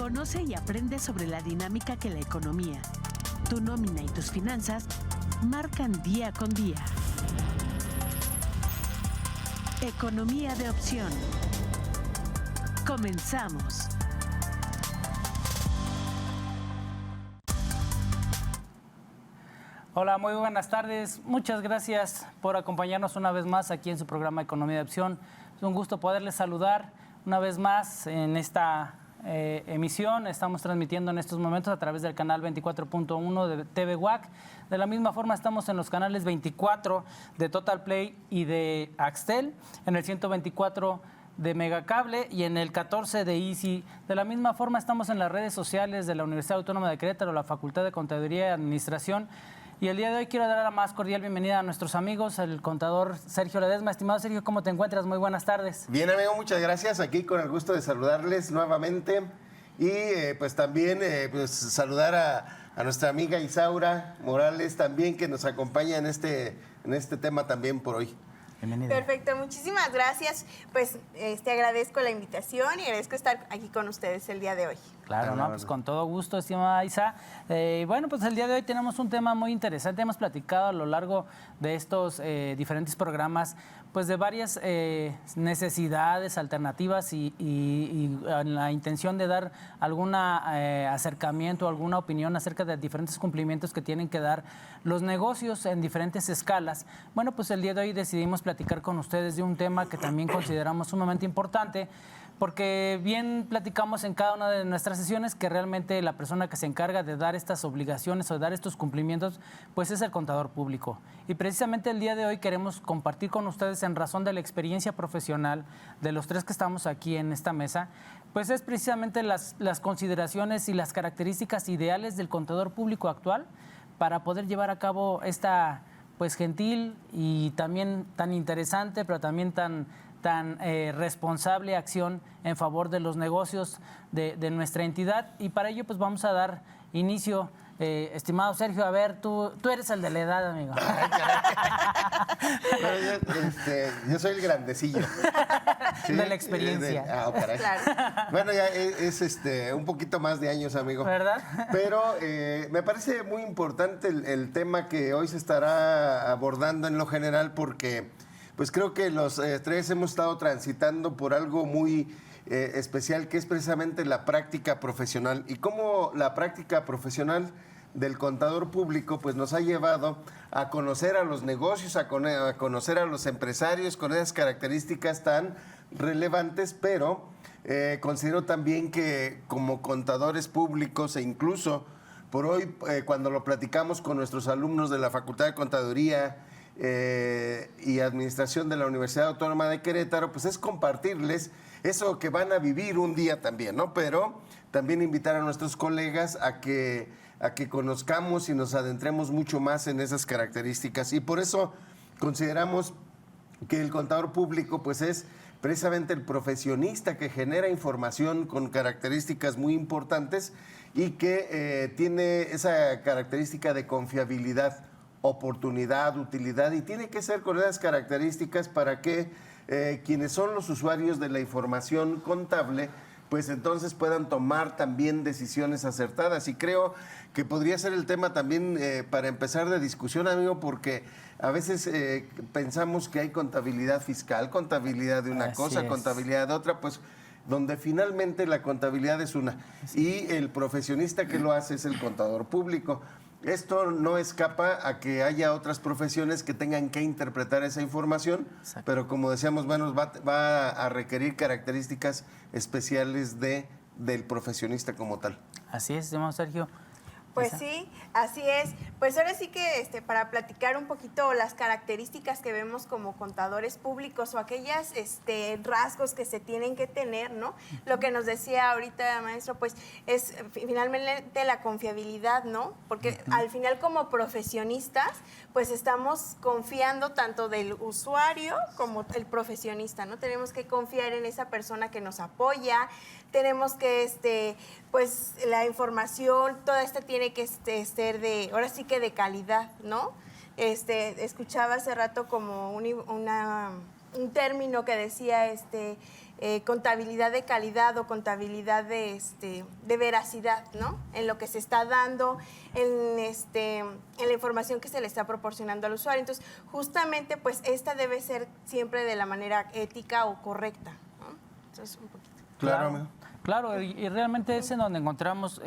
Conoce y aprende sobre la dinámica que la economía, tu nómina y tus finanzas marcan día con día. Economía de opción. Comenzamos. Hola, muy buenas tardes. Muchas gracias por acompañarnos una vez más aquí en su programa Economía de Opción. Es un gusto poderles saludar una vez más en esta emisión. Estamos transmitiendo en estos momentos a través del canal 24.1 de TV WAC. De la misma forma estamos en los canales 24 de Total Play y de Axtel, en el 124 de Megacable y en el 14 de Easy. De la misma forma estamos en las redes sociales de la Universidad Autónoma de Querétaro, la Facultad de Contaduría y Administración. Y el día de hoy quiero dar la más cordial bienvenida a nuestros amigos, el contador Sergio Ledesma. Estimado Sergio, ¿cómo te encuentras? Muy buenas tardes. Bien, amigo, muchas gracias. Aquí con el gusto de saludarles nuevamente. Y pues también pues, saludar a nuestra amiga Isaura Morales también, que nos acompaña en este tema también por hoy. Bienvenida. Perfecto, muchísimas gracias. Pues agradezco la invitación y agradezco estar aquí con ustedes el día de hoy. Claro, ¿no? Pues con todo gusto, estimada Isa. Bueno, pues el día de hoy tenemos un tema muy interesante. Hemos platicado a lo largo de estos diferentes programas, pues de varias necesidades, alternativas y la intención de dar algún acercamiento, alguna opinión acerca de diferentes cumplimientos que tienen que dar los negocios en diferentes escalas. Bueno, pues el día de hoy decidimos platicar con ustedes de un tema que también consideramos sumamente importante, porque bien platicamos en cada una de nuestras sesiones que realmente la persona que se encarga de dar estas obligaciones o de dar estos cumplimientos, pues es el contador público. Y precisamente el día de hoy queremos compartir con ustedes, en razón de la experiencia profesional de los tres que estamos aquí en esta mesa, pues es precisamente las consideraciones y las características ideales del contador público actual para poder llevar a cabo esta pues gentil y también tan interesante, pero también tan responsable acción en favor de los negocios de nuestra entidad. Y para ello pues vamos a dar inicio. Estimado Sergio, a ver, tú eres el de la edad, amigo. Ay, bueno, yo soy el grandecillo. ¿Sí? De la experiencia. Caray. Claro. Bueno, ya es un poquito más de años, amigo. ¿Verdad? Pero me parece muy importante el tema que hoy se estará abordando en lo general, porque pues creo que los tres hemos estado transitando por algo muy especial, que es precisamente la práctica profesional, y cómo la práctica profesional del contador público pues nos ha llevado a conocer a los negocios, a conocer a los empresarios con esas características tan relevantes, pero considero también que como contadores públicos, e incluso por hoy cuando lo platicamos con nuestros alumnos de la Facultad de Contaduría y Administración de la Universidad Autónoma de Querétaro, pues es compartirles eso que van a vivir un día también, ¿no? Pero también invitar a nuestros colegas a que conozcamos y nos adentremos mucho más en esas características. Y por eso consideramos que el contador público pues es precisamente el profesionista que genera información con características muy importantes y que tiene esa característica de confiabilidad, oportunidad, utilidad, y tiene que ser con esas características para que quienes son los usuarios de la información contable pues entonces puedan tomar también decisiones acertadas. Y creo que podría ser el tema también para empezar de discusión, amigo, porque a veces pensamos que hay contabilidad fiscal, contabilidad de una cosa, contabilidad de otra, pues donde finalmente la contabilidad es una. Y el profesionista que lo hace es el contador público. Esto no escapa a que haya otras profesiones que tengan que interpretar esa información, pero como decíamos, bueno, va a requerir características especiales del profesionista como tal. Así es, señor Sergio. Pues sí, así es. Pues ahora sí que para platicar un poquito las características que vemos como contadores públicos o aquellas rasgos que se tienen que tener, ¿no? Lo que nos decía ahorita, maestro, pues es finalmente la confiabilidad, ¿no? Porque al final como profesionistas, pues estamos confiando tanto del usuario como el profesionista, ¿no? Tenemos que confiar en esa persona que nos apoya, tenemos que, pues la información, toda esta tiene que ser ahora sí que de calidad, ¿no? Escuchaba hace rato como un término que decía, contabilidad de calidad o contabilidad de veracidad, ¿no? En lo que se está dando, en la información que se le está proporcionando al usuario. Entonces, justamente, pues, esta debe ser siempre de la manera ética o correcta, ¿no? Entonces, un poquito. Claro. Claro, y realmente es en donde encontramos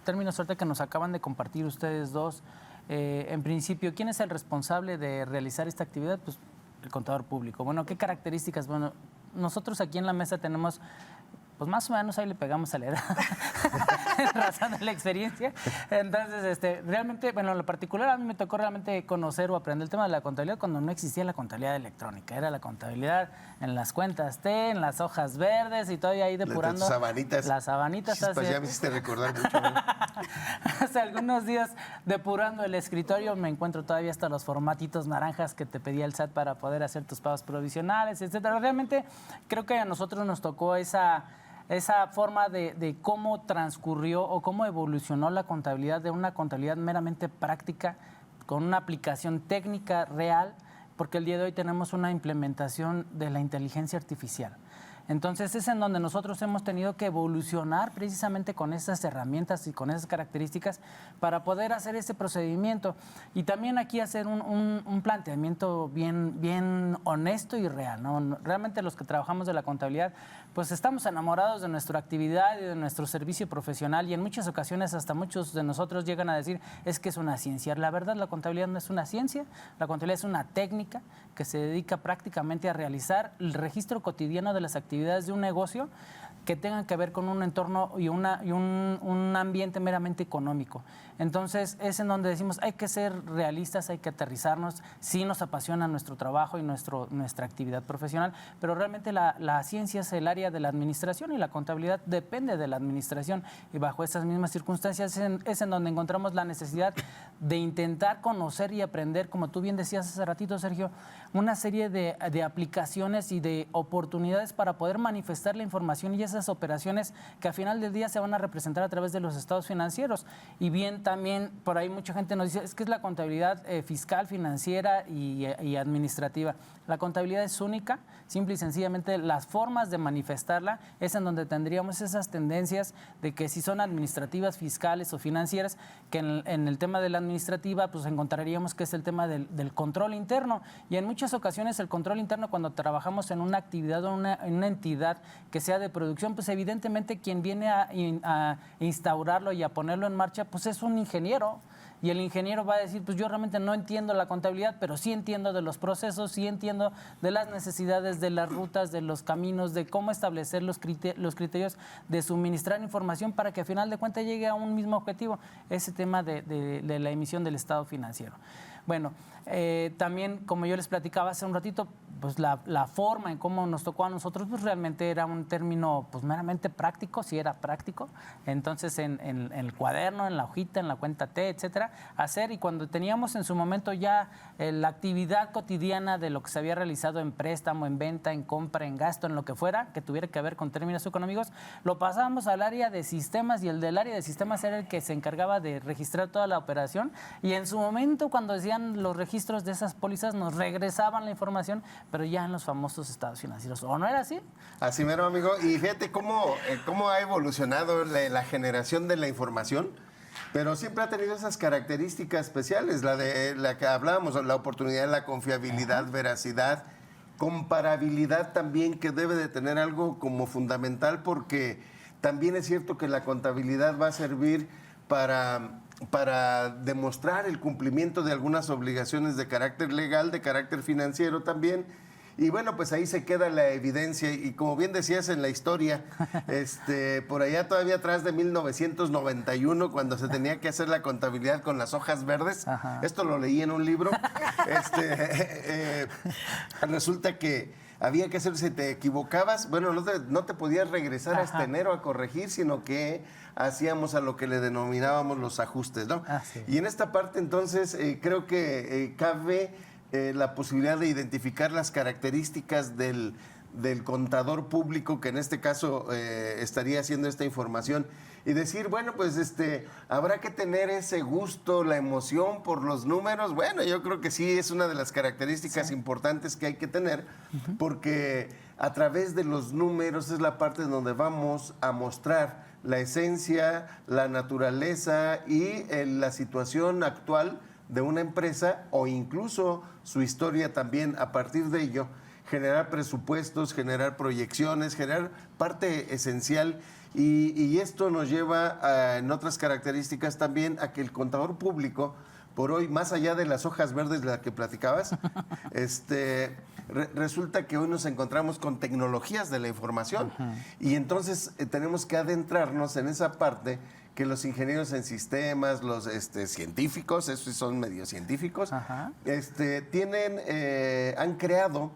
términos ahorita que nos acaban de compartir ustedes dos. En principio, ¿quién es el responsable de realizar esta actividad? Pues el contador público. Bueno, ¿qué características? Bueno, nosotros aquí en la mesa tenemos, pues más o menos ahí le pegamos a la edad, razón de la experiencia. Entonces, realmente, bueno, en lo particular a mí me tocó realmente conocer o aprender el tema de la contabilidad cuando no existía la contabilidad electrónica. Era la contabilidad en las cuentas T, en las hojas verdes y todavía ahí depurando. Las sabanitas. Las sabanitas. Chispas, ya me hiciste recordar mucho. ¿No? Hace algunos días depurando el escritorio me encuentro todavía hasta los formatitos naranjas que te pedía el SAT para poder hacer tus pagos provisionales, etcétera. Realmente creo que a nosotros nos tocó esa forma de cómo transcurrió o cómo evolucionó la contabilidad de una contabilidad meramente práctica con una aplicación técnica real, porque el día de hoy tenemos una implementación de la inteligencia artificial. Entonces es en donde nosotros hemos tenido que evolucionar precisamente con esas herramientas y con esas características para poder hacer ese procedimiento y también aquí hacer un planteamiento bien honesto y real, ¿no? Realmente los que trabajamos de la contabilidad pues estamos enamorados de nuestra actividad y de nuestro servicio profesional y en muchas ocasiones hasta muchos de nosotros llegan a decir es que es una ciencia. La verdad, la contabilidad no es una ciencia, la contabilidad es una técnica que se dedica prácticamente a realizar el registro cotidiano de las actividades de un negocio que tengan que ver con un entorno y un ambiente meramente económico. Entonces, es en donde decimos, hay que ser realistas, hay que aterrizarnos, sí nos apasiona nuestro trabajo y nuestra actividad profesional, pero realmente la ciencia es el área de la administración y la contabilidad depende de la administración y bajo esas mismas circunstancias es en donde encontramos la necesidad de intentar conocer y aprender, como tú bien decías hace ratito, Sergio, una serie de aplicaciones y de oportunidades para poder manifestar la información y esas operaciones que al final del día se van a representar a través de los estados financieros. Y bien, también por ahí mucha gente nos dice, es que es la contabilidad fiscal, financiera y administrativa. La contabilidad es única, simple y sencillamente las formas de manifestarla es en donde tendríamos esas tendencias de que si son administrativas, fiscales o financieras, que en el tema de la administrativa pues encontraríamos que es el tema del control interno y en muchas ocasiones el control interno cuando trabajamos en una actividad o en una entidad que sea de producción, pues evidentemente quien viene a instaurarlo y a ponerlo en marcha pues es un ingeniero. Y el ingeniero va a decir, pues yo realmente no entiendo la contabilidad, pero sí entiendo de los procesos, sí entiendo de las necesidades, de las rutas, de los caminos, de cómo establecer los criterios de suministrar información para que al final de cuentas llegue a un mismo objetivo, ese tema de la emisión del estado financiero. Bueno, también, como yo les platicaba hace un ratito, pues la forma en cómo nos tocó a nosotros, pues realmente era un término pues meramente práctico, sí era práctico. Entonces, en el cuaderno, en la hojita, en la cuenta T, etcétera, hacer. Y cuando teníamos en su momento ya la actividad cotidiana de lo que se había realizado en préstamo, en venta, en compra, en gasto, en lo que fuera, que tuviera que ver con términos económicos, lo pasábamos al área de sistemas y el del área de sistemas era el que se encargaba de registrar toda la operación. Y en su momento, cuando decían los registros de esas pólizas, nos regresaban la información, pero ya en los famosos estados financieros. ¿O no era así? Así mero, amigo. Y fíjate cómo ha evolucionado la generación de la información, pero siempre ha tenido esas características especiales, la que hablábamos, la oportunidad, la confiabilidad, veracidad, comparabilidad también, que debe de tener algo como fundamental, porque también es cierto que la contabilidad va a servir para demostrar el cumplimiento de algunas obligaciones de carácter legal, de carácter financiero también. Y bueno, pues ahí se queda la evidencia. Y como bien decías en la historia, por allá todavía atrás de 1991, cuando se tenía que hacer la contabilidad con las hojas verdes, Ajá. Esto lo leí en un libro, resulta que había que hacer, si te equivocabas, bueno, no te podías regresar hasta enero a corregir, sino que hacíamos a lo que le denominábamos los ajustes, ¿no? Sí. Y en esta parte, entonces, creo que cabe la posibilidad de identificar las características del del contador público, que en este caso estaría haciendo esta información, y decir, bueno, pues habrá que tener ese gusto, la emoción por los números. Bueno, yo creo que sí es una de las características importantes que hay que tener, porque a través de los números es la parte donde vamos a mostrar la esencia, la naturaleza y la situación actual de una empresa, o incluso su historia también. A partir de ello, generar presupuestos, generar proyecciones, generar parte esencial. Y esto nos lleva en otras características también a que el contador público, por hoy, más allá de las hojas verdes de las que platicabas, resulta que hoy nos encontramos con tecnologías de la información. Y entonces tenemos que adentrarnos en esa parte que los ingenieros en sistemas, los científicos, esos son medio científicos, han creado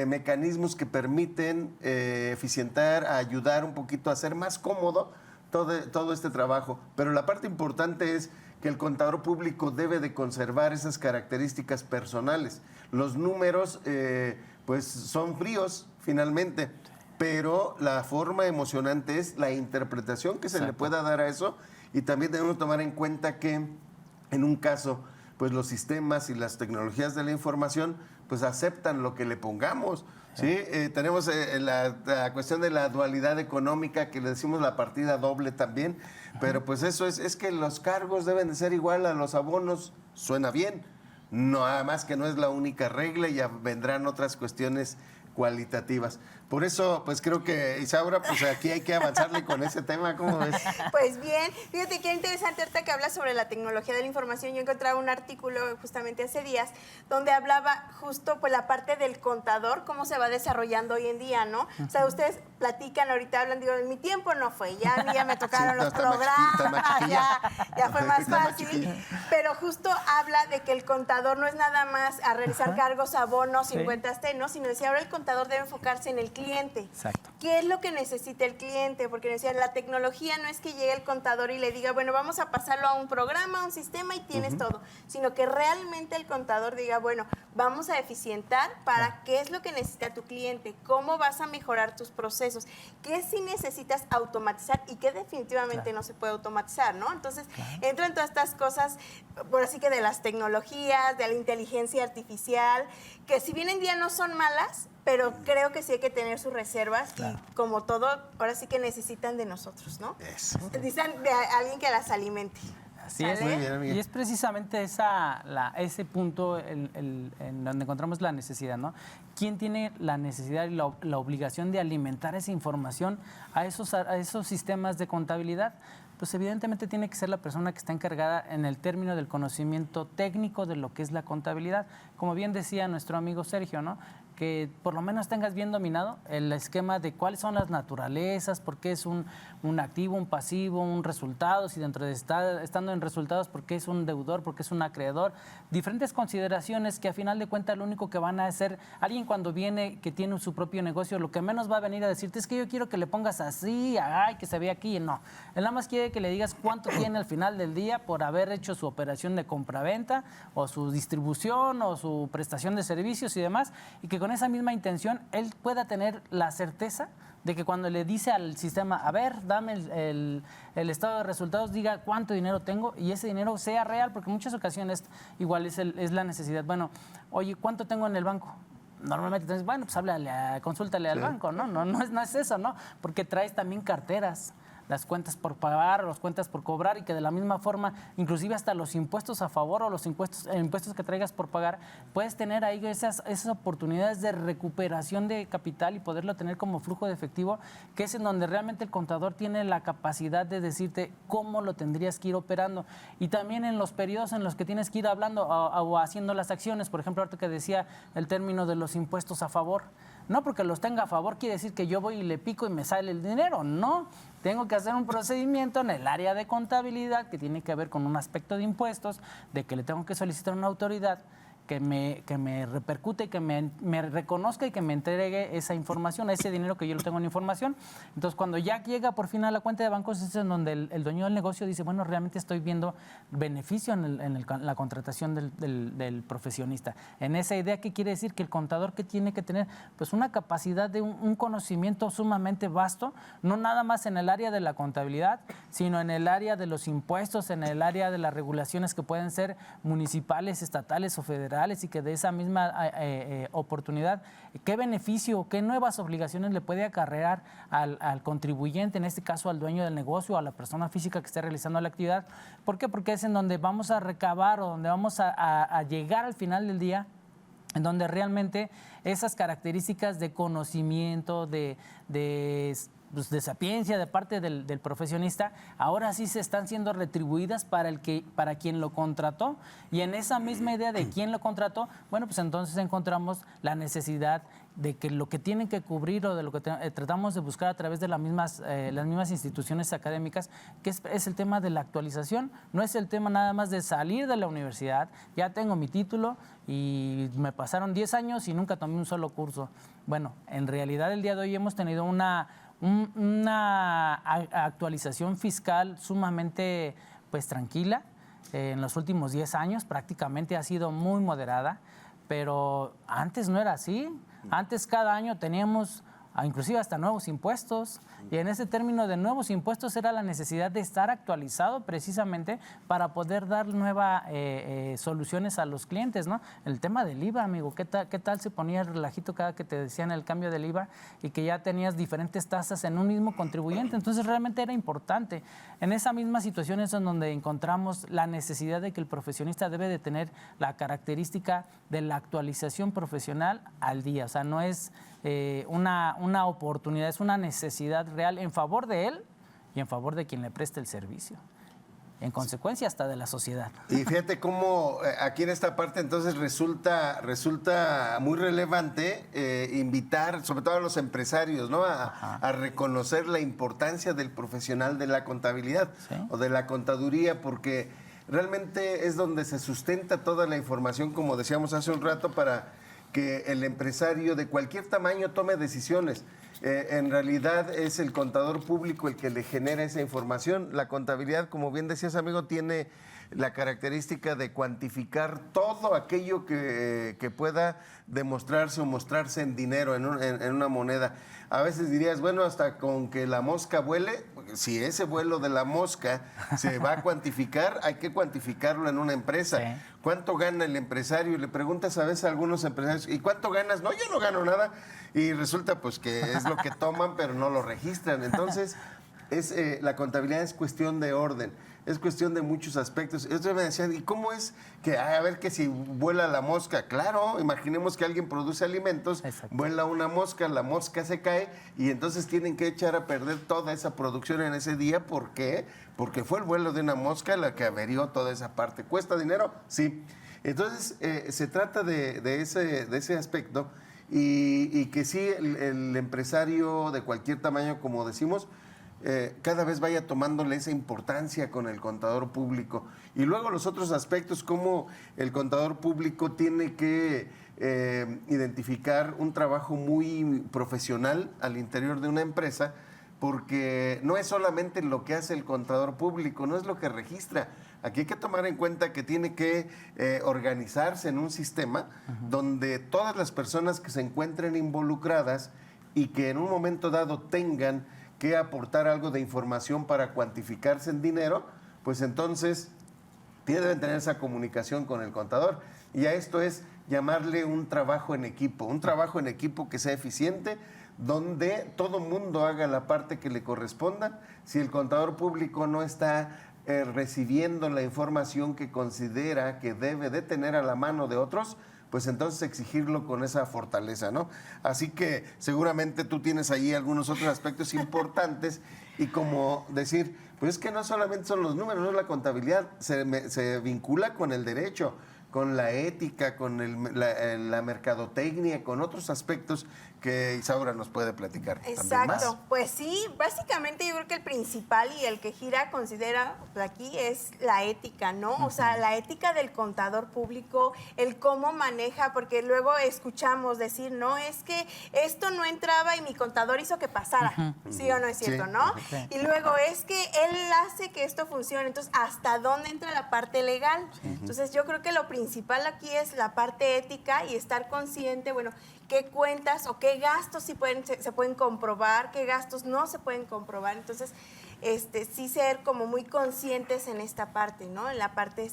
mecanismos que permiten eficientar, ayudar un poquito a hacer más cómodo todo este trabajo. Pero la parte importante es que el contador público debe de conservar esas características personales. Los números pues son fríos finalmente, pero la forma emocionante es la interpretación que se le pueda dar a eso, y también debemos tomar en cuenta que en un caso pues los sistemas y las tecnologías de la información pues aceptan lo que le pongamos. ¿Sí? Tenemos la cuestión de la dualidad económica, que le decimos la partida doble también, pero pues eso es que los cargos deben de ser igual a los abonos. Suena bien, nada más que no es la única regla, y ya vendrán otras cuestiones cualitativas. Por eso, pues creo que, Isaura, pues aquí hay que avanzarle con ese tema. ¿Cómo ves? Pues bien, fíjate qué interesante ahorita que hablas sobre la tecnología de la información. Yo encontraba un artículo justamente hace días donde hablaba justo pues la parte del contador, cómo se va desarrollando hoy en día, ¿no? O sea, ustedes platican ahorita, hablan, digo, en mi tiempo no fue, ya a mí ya me tocaron los programas, ya fue más fácil, pero justo habla de que el contador no es nada más a realizar cargos, abonos, 50 ¿no? Sino decía, ahora el contador debe enfocarse en el cliente. Exacto. ¿Qué es lo que necesita el cliente? Porque decía, la tecnología no es que llegue el contador y le diga, bueno, vamos a pasarlo a un programa, a un sistema y tienes todo, sino que realmente el contador diga, bueno, vamos a eficientar para qué es lo que necesita tu cliente, cómo vas a mejorar tus procesos, qué sí necesitas automatizar y qué definitivamente no se puede automatizar, ¿no? Entonces, entran todas estas cosas, por así que de las tecnologías, de la inteligencia artificial, que si bien en día no son malas, pero creo que sí hay que tener sus reservas, y como todo, ahora sí que necesitan de nosotros, ¿no? Necesitan de alguien que las alimente. Así es. Muy bien, amiga. Y es precisamente ese punto en donde encontramos la necesidad, ¿no? ¿Quién tiene la necesidad y la obligación de alimentar esa información a esos sistemas de contabilidad? Pues evidentemente tiene que ser la persona que está encargada en el término del conocimiento técnico de lo que es la contabilidad. Como bien decía nuestro amigo Sergio, ¿no? Que por lo menos tengas bien dominado el esquema de cuáles son las naturalezas, por qué es un activo, un pasivo, un resultado, si dentro de estando en resultados, por qué es un deudor, por qué es un acreedor, diferentes consideraciones que a final de cuentas lo único que van a hacer, alguien cuando viene que tiene su propio negocio, lo que menos va a venir a decirte es que yo quiero que le pongas así, ay, que se vea aquí, no. Él nada más quiere que le digas cuánto tiene al final del día por haber hecho su operación de compraventa o su distribución o su prestación de servicios y demás, y que con esa misma intención él pueda tener la certeza de que cuando le dice al sistema, a ver, dame el estado de resultados, diga cuánto dinero tengo y ese dinero sea real, porque en muchas ocasiones igual es la necesidad. Bueno, oye, ¿cuánto tengo en el banco? Normalmente entonces, bueno, pues consúltale al banco, ¿no? No es eso, ¿no? Porque traes también carteras, las cuentas por pagar, las cuentas por cobrar, y que de la misma forma, inclusive hasta los impuestos a favor o los impuestos que traigas por pagar, puedes tener ahí esas oportunidades de recuperación de capital y poderlo tener como flujo de efectivo, que es en donde realmente el contador tiene la capacidad de decirte cómo lo tendrías que ir operando. Y también en los periodos en los que tienes que ir hablando o haciendo las acciones, por ejemplo, ahorita que decía el término de los impuestos a favor. No porque los tenga a favor quiere decir que yo voy y le pico y me sale el dinero. No, tengo que hacer un procedimiento en el área de contabilidad que tiene que ver con un aspecto de impuestos, de que le tengo que solicitar a una autoridad que me repercute y que me reconozca y que me entregue esa información, ese dinero que yo lo tengo en información. Entonces, cuando ya llega por fin a la cuenta de bancos, es en donde el dueño del negocio dice, bueno, realmente estoy viendo beneficio en la contratación del profesionista. En esa idea, ¿qué quiere decir? Que el contador que tiene que tener pues una capacidad de un conocimiento sumamente vasto, no nada más en el área de la contabilidad, sino en el área de los impuestos, en el área de las regulaciones que pueden ser municipales, estatales o federales, y que de esa misma oportunidad, ¿qué beneficio, qué nuevas obligaciones le puede acarrear al contribuyente, en este caso al dueño del negocio, a la persona física que esté realizando la actividad? ¿Por qué? Porque es en donde vamos a recabar o donde vamos a llegar al final del día, en donde realmente esas características de conocimiento, de sapiencia de parte del profesionista, ahora sí se están siendo retribuidas para quien lo contrató. Y en esa misma idea de quién lo contrató, bueno, pues entonces encontramos la necesidad de que lo que tienen que cubrir o de lo que tratamos de buscar a través de las mismas instituciones académicas, que es el tema de la actualización. No es el tema nada más de salir de la universidad, ya tengo mi título y me pasaron 10 años y nunca tomé un solo curso. Bueno, en realidad el día de hoy hemos tenido una actualización fiscal sumamente pues tranquila. En los últimos 10 años prácticamente ha sido muy moderada, pero antes no era así. Antes cada año teníamos inclusive hasta nuevos impuestos, y en ese término de nuevos impuestos era la necesidad de estar actualizado precisamente para poder dar nuevas soluciones a los clientes, ¿no? El tema del IVA, amigo, ¿qué tal se ponía el relajito cada que te decían el cambio del IVA y que ya tenías diferentes tasas en un mismo contribuyente? Entonces realmente era importante. En esa misma situación es en donde encontramos la necesidad de que el profesionista debe de tener la característica de la actualización profesional al día. O sea, no es una oportunidad, es una necesidad real en favor de él y en favor de quien le preste el servicio. En consecuencia, hasta de la sociedad. Y fíjate cómo aquí en esta parte entonces resulta muy relevante invitar, sobre todo a los empresarios, ¿no? A reconocer la importancia del profesional de la contabilidad, ¿sí?, o de la contaduría, porque realmente es donde se sustenta toda la información, como decíamos hace un rato, para que el empresario de cualquier tamaño tome decisiones. En realidad es el contador público el que le genera esa información. La contabilidad, como bien decías, amigo, tiene la característica de cuantificar todo aquello que pueda demostrarse o mostrarse en dinero, en una moneda. A veces dirías, bueno, hasta con que la mosca vuele, si ese vuelo de la mosca se va a cuantificar, hay que cuantificarlo en una empresa. Sí. ¿Cuánto gana el empresario? Y le preguntas a veces a algunos empresarios, ¿y cuánto ganas? No, yo no gano nada. Y resulta pues que es lo que toman, pero no lo registran. Entonces, la contabilidad es cuestión de orden, es cuestión de muchos aspectos. Entonces me decían, ¿y cómo es que, a ver, que si vuela la mosca? Claro, imaginemos que alguien produce alimentos, exacto, vuela una mosca, la mosca se cae y entonces tienen que echar a perder toda esa producción en ese día. ¿Por qué? Porque fue el vuelo de una mosca la que averió toda esa parte. ¿Cuesta dinero? Sí. Entonces se trata de ese aspecto y que sí, el empresario de cualquier tamaño, como decimos, cada vez vaya tomándole esa importancia con el contador público. Y luego los otros aspectos, como el contador público tiene que identificar un trabajo muy profesional al interior de una empresa, porque no es solamente lo que hace el contador público, no es lo que registra. Aquí hay que tomar en cuenta que tiene que organizarse en un sistema donde todas las personas que se encuentren involucradas y que en un momento dado tengan que aportar algo de información para cuantificarse en dinero, pues entonces deben tener esa comunicación con el contador. Y a esto es llamarle un trabajo en equipo que sea eficiente, donde todo mundo haga la parte que le corresponda. Si el contador público no está recibiendo la información que considera que debe de tener a la mano de otros, pues entonces exigirlo con esa fortaleza, ¿no? Así que seguramente tú tienes ahí algunos otros aspectos importantes y como decir, pues es que no solamente son los números, no, la contabilidad se vincula con el derecho. con la ética, con la mercadotecnia, con otros aspectos que Isaura nos puede platicar también más. Exacto, pues sí, básicamente yo creo que el principal y el que gira considera aquí es la ética, ¿no? O sea, la ética del contador público, el cómo maneja, porque luego escuchamos decir, no, es que esto no entraba y mi contador hizo que pasara, ¿sí o no es cierto, Sí. no? Y luego es que él hace que esto funcione, entonces, ¿hasta dónde entra la parte legal? Entonces, yo creo que lo principal aquí es la parte ética y estar consciente, bueno, qué cuentas o qué gastos sí se pueden comprobar, qué gastos no se pueden comprobar. Entonces, sí ser como muy conscientes en esta parte, ¿no? En la parte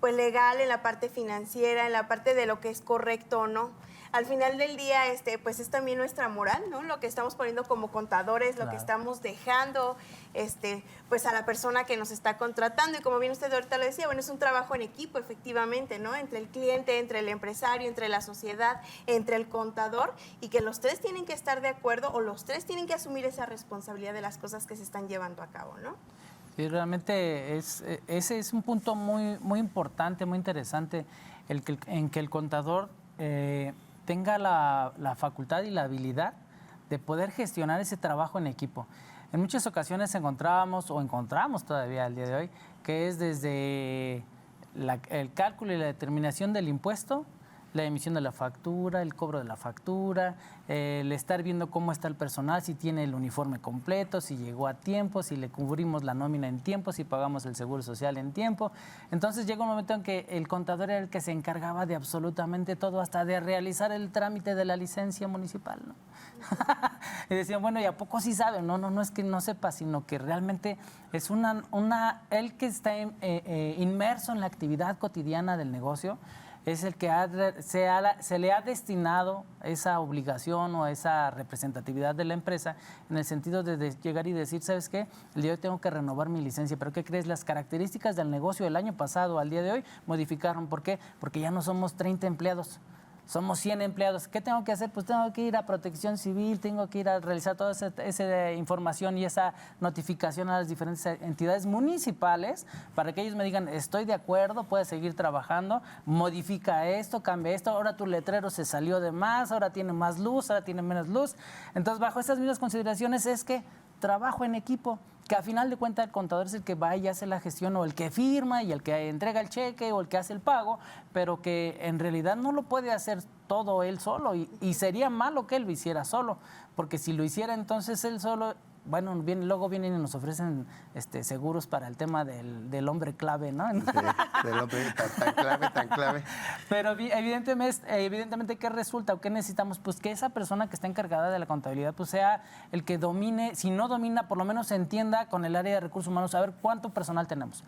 pues legal, en la parte financiera, en la parte de lo que es correcto o no. Al final del día, pues es también nuestra moral, ¿no? Lo que estamos poniendo como contadores, lo que estamos dejando, pues a la persona que nos está contratando. Y como bien usted ahorita lo decía, bueno, es un trabajo en equipo, efectivamente, ¿no? Entre el cliente, entre el empresario, entre la sociedad, entre el contador, y que los tres tienen que estar de acuerdo o los tres tienen que asumir esa responsabilidad de las cosas que se están llevando a cabo, ¿no? Sí, realmente ese es un punto muy, muy importante, muy interesante, en que el contador tenga la facultad y la habilidad de poder gestionar ese trabajo en equipo. En muchas ocasiones encontramos todavía al día de hoy, que es desde el cálculo y la determinación del impuesto, la emisión de la factura, el cobro de la factura, el estar viendo cómo está el personal, si tiene el uniforme completo, si llegó a tiempo, si le cubrimos la nómina en tiempo, si pagamos el seguro social en tiempo. Entonces llega un momento en que el contador era el que se encargaba de absolutamente todo, hasta de realizar el trámite de la licencia municipal, ¿no? Y decían, bueno, ¿y a poco sí sabe? No es que no sepa, sino que realmente es él que está inmerso en la actividad cotidiana del negocio, es el que se le ha destinado esa obligación o esa representatividad de la empresa en el sentido de llegar y decir, ¿sabes qué? El día de hoy tengo que renovar mi licencia, pero ¿qué crees? Las características del negocio del año pasado al día de hoy modificaron. ¿Por qué? Porque ya no somos 30 empleados. Somos 100 empleados. ¿Qué tengo que hacer? Pues tengo que ir a Protección Civil, tengo que ir a realizar toda esa información y esa notificación a las diferentes entidades municipales para que ellos me digan, estoy de acuerdo, puedes seguir trabajando, modifica esto, cambia esto, ahora tu letrero se salió de más, ahora tiene más luz, ahora tiene menos luz. Entonces, bajo estas mismas consideraciones es que trabajo en equipo, que a final de cuentas el contador es el que va y hace la gestión o el que firma y el que entrega el cheque o el que hace el pago, pero que en realidad no lo puede hacer todo él solo y sería malo que él lo hiciera solo, porque si lo hiciera entonces él solo, bueno, luego vienen y nos ofrecen seguros para el tema del hombre clave, ¿no? Sí, del hombre tan clave. Pero evidentemente, ¿qué resulta o qué necesitamos? Pues que esa persona que está encargada de la contabilidad pues sea el que domine, si no domina, por lo menos se entienda con el área de recursos humanos, a ver cuánto personal tenemos.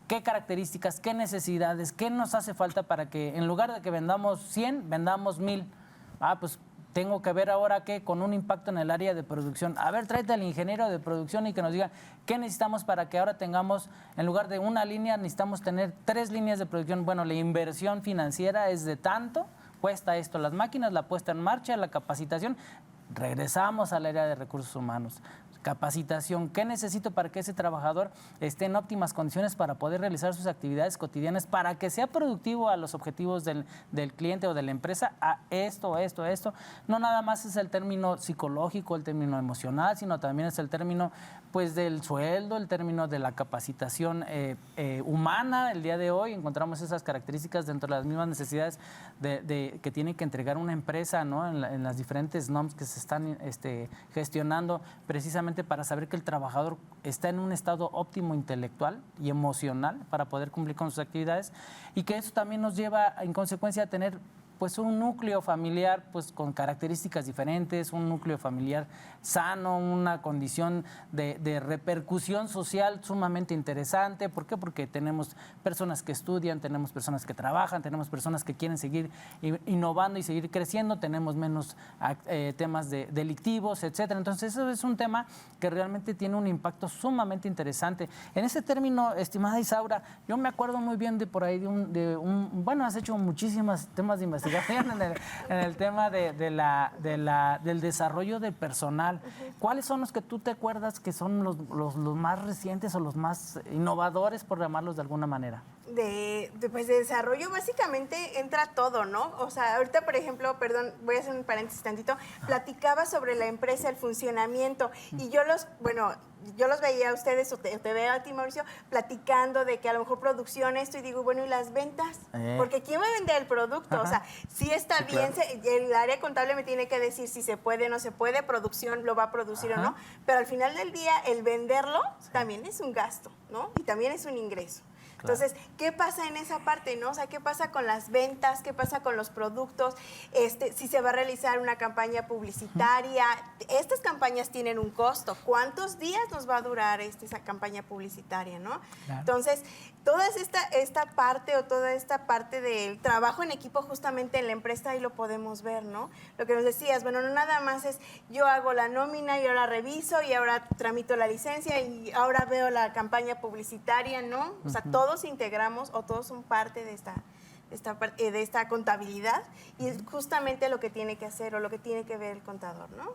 ¿Qué características, qué necesidades, qué nos hace falta para que en lugar de que vendamos 100, vendamos 1000? Pues tengo que ver ahora que con un impacto en el área de producción. A ver, tráete al ingeniero de producción y que nos diga qué necesitamos para que ahora tengamos, en lugar de una línea, necesitamos tener 3 líneas de producción. Bueno, la inversión financiera es de tanto, cuesta esto, las máquinas, la puesta en marcha, la capacitación. Regresamos al área de recursos humanos. Capacitación, ¿qué necesito para que ese trabajador esté en óptimas condiciones para poder realizar sus actividades cotidianas, para que sea productivo a los objetivos del cliente o de la empresa? A esto. No nada más es el término psicológico, el término emocional, sino también es el término pues del sueldo, el término de la capacitación humana. El día de hoy encontramos esas características dentro de las mismas necesidades que tiene que entregar una empresa, ¿no? En las diferentes normas que se están gestionando precisamente para saber que el trabajador está en un estado óptimo intelectual y emocional para poder cumplir con sus actividades, y que eso también nos lleva en consecuencia a tener pues un núcleo familiar pues con características diferentes, un núcleo familiar sano, una condición de repercusión social sumamente interesante. ¿Por qué? Porque tenemos personas que estudian, tenemos personas que trabajan, tenemos personas que quieren seguir innovando y seguir creciendo, tenemos menos temas delictivos, etcétera. Entonces eso es un tema que realmente tiene un impacto sumamente interesante. En ese término, estimada Isaura, yo me acuerdo muy bien de por ahí bueno, has hecho muchísimos temas de investigación ya vayan en el tema del desarrollo del personal. ¿Cuáles son los que tú te acuerdas que son los más recientes o los más innovadores, por llamarlos de alguna manera? Pues de desarrollo básicamente entra todo, ¿no? O sea, ahorita, por ejemplo, perdón, voy a hacer un paréntesis tantito, platicaba sobre la empresa, el funcionamiento, y yo los veía a ustedes, o te veo a ti, Mauricio, platicando de que a lo mejor producción esto, y digo, bueno, ¿y las ventas? Porque ¿quién va a vender el producto? Ajá. O sea, sí está bien, claro. el área contable me tiene que decir si se puede o no se puede, producción lo va a producir o no, pero al final del día, el venderlo también es un gasto, ¿no? Y también es un ingreso. Entonces, ¿qué pasa en esa parte, no? O sea, ¿qué pasa con las ventas? ¿Qué pasa con los productos? Si se va a realizar una campaña publicitaria. Estas campañas tienen un costo. ¿Cuántos días nos va a durar esa campaña publicitaria, no? Claro. Entonces, toda esta parte del trabajo en equipo justamente en la empresa, ahí lo podemos ver, ¿no? Lo que nos decías, bueno, no nada más es yo hago la nómina, yo la reviso y ahora tramito la licencia y ahora veo la campaña publicitaria, ¿no? O sea, todos integramos o todos son parte de esta contabilidad y es justamente lo que tiene que hacer o lo que tiene que ver el contador, ¿no?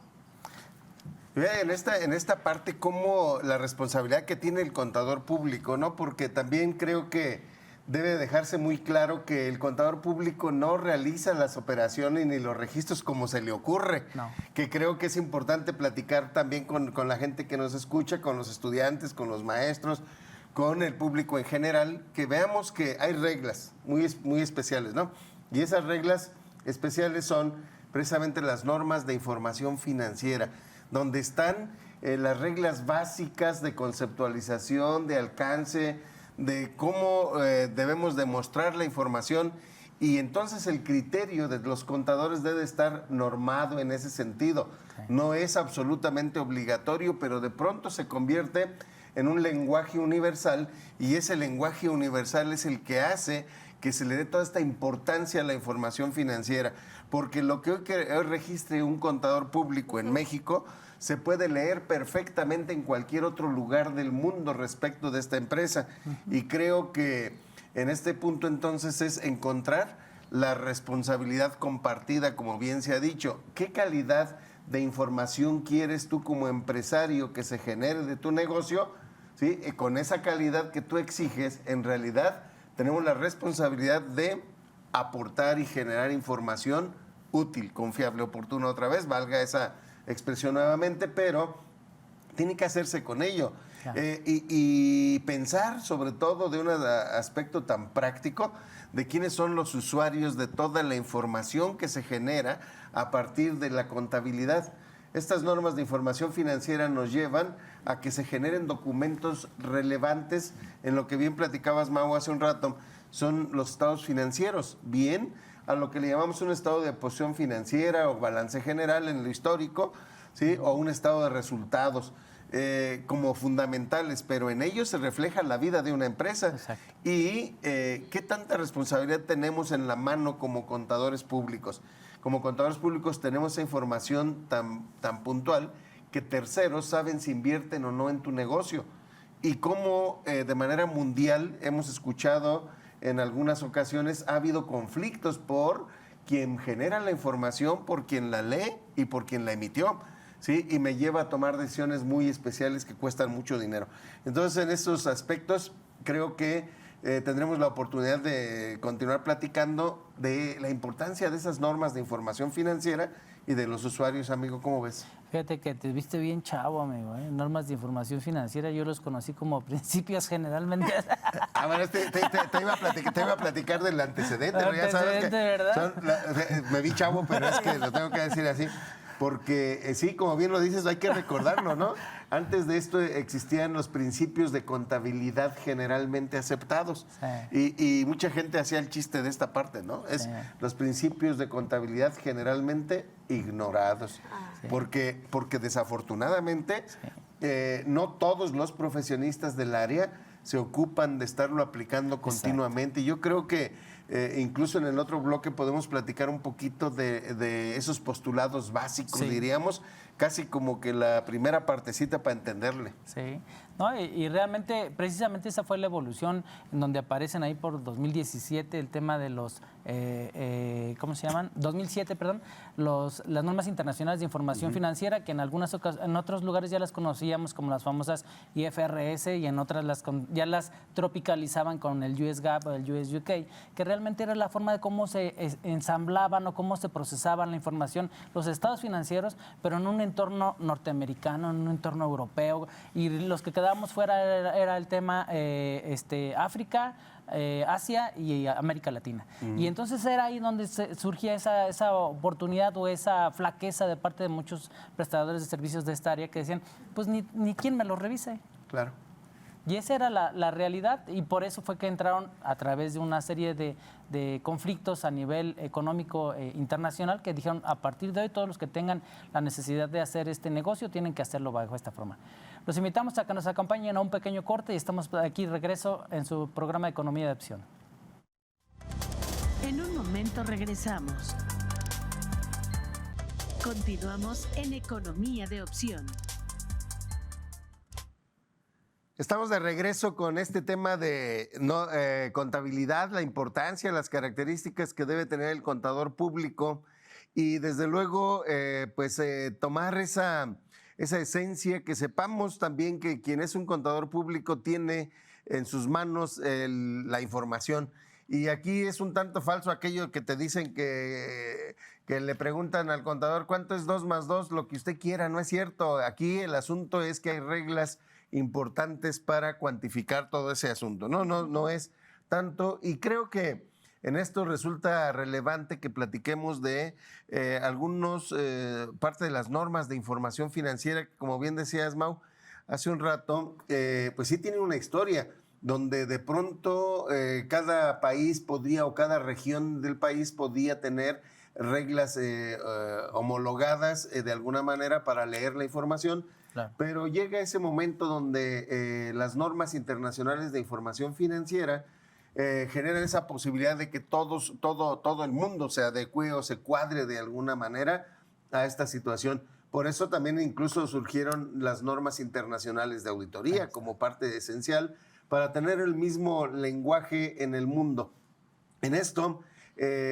En esta parte, como la responsabilidad que tiene el contador público, ¿no? Porque también creo que debe dejarse muy claro que el contador público no realiza las operaciones ni los registros como se le ocurre. No. Que creo que es importante platicar también con la gente que nos escucha, con los estudiantes, con los maestros, con el público en general, que veamos que hay reglas muy especiales, ¿no? Y esas reglas especiales son precisamente las normas de información financiera, donde están las reglas básicas de conceptualización, de alcance, de cómo debemos demostrar la información, y entonces el criterio de los contadores debe estar normado en ese sentido. Okay. No es absolutamente obligatorio, pero de pronto se convierte en un lenguaje universal, y ese lenguaje universal es el que hace que se le dé toda esta importancia a la información financiera, porque lo que hoy registre un contador público en México se puede leer perfectamente en cualquier otro lugar del mundo respecto de esta empresa. Y creo que en este punto entonces es encontrar la responsabilidad compartida, como bien se ha dicho. ¿Qué calidad de información quieres tú como empresario que se genere de tu negocio? ¿Sí? Y con esa calidad que tú exiges, en realidad tenemos la responsabilidad de aportar y generar información útil, confiable, oportuna, otra vez, valga esa expresión nuevamente, pero tiene que hacerse con ello. Claro. Y pensar sobre todo de un aspecto tan práctico de quiénes son los usuarios de toda la información que se genera a partir de la contabilidad. Estas normas de información financiera nos llevan a que se generen documentos relevantes en lo que bien platicabas, Mau, hace un rato, son los estados financieros, bien a lo que le llamamos un estado de posición financiera o balance general en lo histórico, ¿sí? O un estado de resultados como fundamentales, pero en ellos se refleja la vida de una empresa. Exacto. Y qué tanta responsabilidad tenemos en la mano como contadores públicos. Como contadores públicos tenemos esa información tan puntual que terceros saben si invierten o no en tu negocio. Y cómo de manera mundial hemos escuchado en algunas ocasiones ha habido conflictos por quien genera la información, por quien la lee y por quien la emitió, ¿sí? Y me lleva a tomar decisiones muy especiales que cuestan mucho dinero. Entonces, en estos aspectos, creo que tendremos la oportunidad de continuar platicando de la importancia de esas normas de información financiera y de los usuarios, amigo. ¿Cómo ves? Fíjate que te viste bien chavo, amigo, ¿eh? Normas de información financiera, yo los conocí como principios generalmente. Bueno, te iba a platicar del antecedente, pero ya sabes que ¿verdad? Me vi chavo, pero es que lo tengo que decir así. Porque sí, como bien lo dices, hay que recordarlo, ¿no? Antes de esto existían los principios de contabilidad generalmente aceptados. Sí. Y mucha gente hacía el chiste de esta parte, ¿no? Es los principios de contabilidad generalmente ignorados. Sí. Porque desafortunadamente no todos los profesionistas del área se ocupan de estarlo aplicando continuamente. Exacto. Y yo creo que incluso en el otro bloque podemos platicar un poquito de esos postulados básicos, Sí. diríamos, casi como que la primera partecita para entenderle. Sí, no, y realmente, precisamente esa fue la evolución en donde aparecen ahí por 2017 el tema de los, ¿cómo se llaman? 2007, perdón, las normas internacionales de información financiera, que en en otros lugares ya las conocíamos como las famosas IFRS y en otras ya las tropicalizaban con el US GAAP o el US UK, que realmente era la forma de cómo se ensamblaban o cómo se procesaban la información, los estados financieros, pero en un entorno norteamericano, en un entorno europeo, y los que quedábamos fuera era el tema África, Asia y América Latina. Y entonces era ahí donde surgía esa oportunidad o esa flaqueza de parte de muchos prestadores de servicios de esta área que decían, pues ni quién me lo revise. Claro. Y esa era la realidad, y por eso fue que entraron a través de una serie de conflictos a nivel económico internacional, que dijeron, a partir de hoy todos los que tengan la necesidad de hacer este negocio tienen que hacerlo bajo esta forma. Los invitamos a que nos acompañen a un pequeño corte y estamos aquí regreso en su programa de Economía de Opción. En un momento regresamos. Continuamos en Economía de Opción. Estamos de regreso con este tema de contabilidad, la importancia, las características que debe tener el contador público y desde luego tomar esa esencia, que sepamos también que quien es un contador público tiene en sus manos la información. Y aquí es un tanto falso aquello que te dicen que le preguntan al contador cuánto es 2 más 2, lo que usted quiera. No es cierto. Aquí el asunto es que hay reglas importantes para cuantificar todo ese asunto. No es tanto, y creo que en esto resulta relevante que platiquemos de parte de las normas de información financiera, que, como bien decías, Mau, hace un rato, pues sí tienen una historia, donde de pronto cada país podía, o cada región del país podía tener reglas homologadas de alguna manera para leer la información. Claro. Pero llega ese momento donde las normas internacionales de información financiera generan esa posibilidad de que todo el mundo se adecue o se cuadre de alguna manera a esta situación. Por eso también incluso surgieron las normas internacionales de auditoría como parte esencial para tener el mismo lenguaje en el mundo. En esto,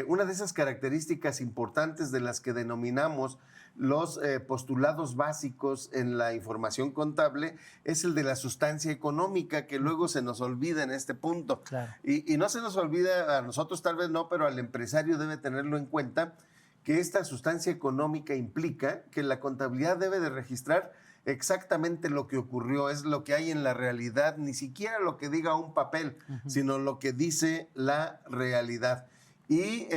una de esas características importantes de las que denominamos los postulados básicos en la información contable es el de la sustancia económica, que luego se nos olvida en este punto. Claro. Y no se nos olvida, a nosotros tal vez no, pero al empresario debe tenerlo en cuenta, que esta sustancia económica implica que la contabilidad debe de registrar exactamente lo que ocurrió, es lo que hay en la realidad, ni siquiera lo que diga un papel, sino lo que dice la realidad. Y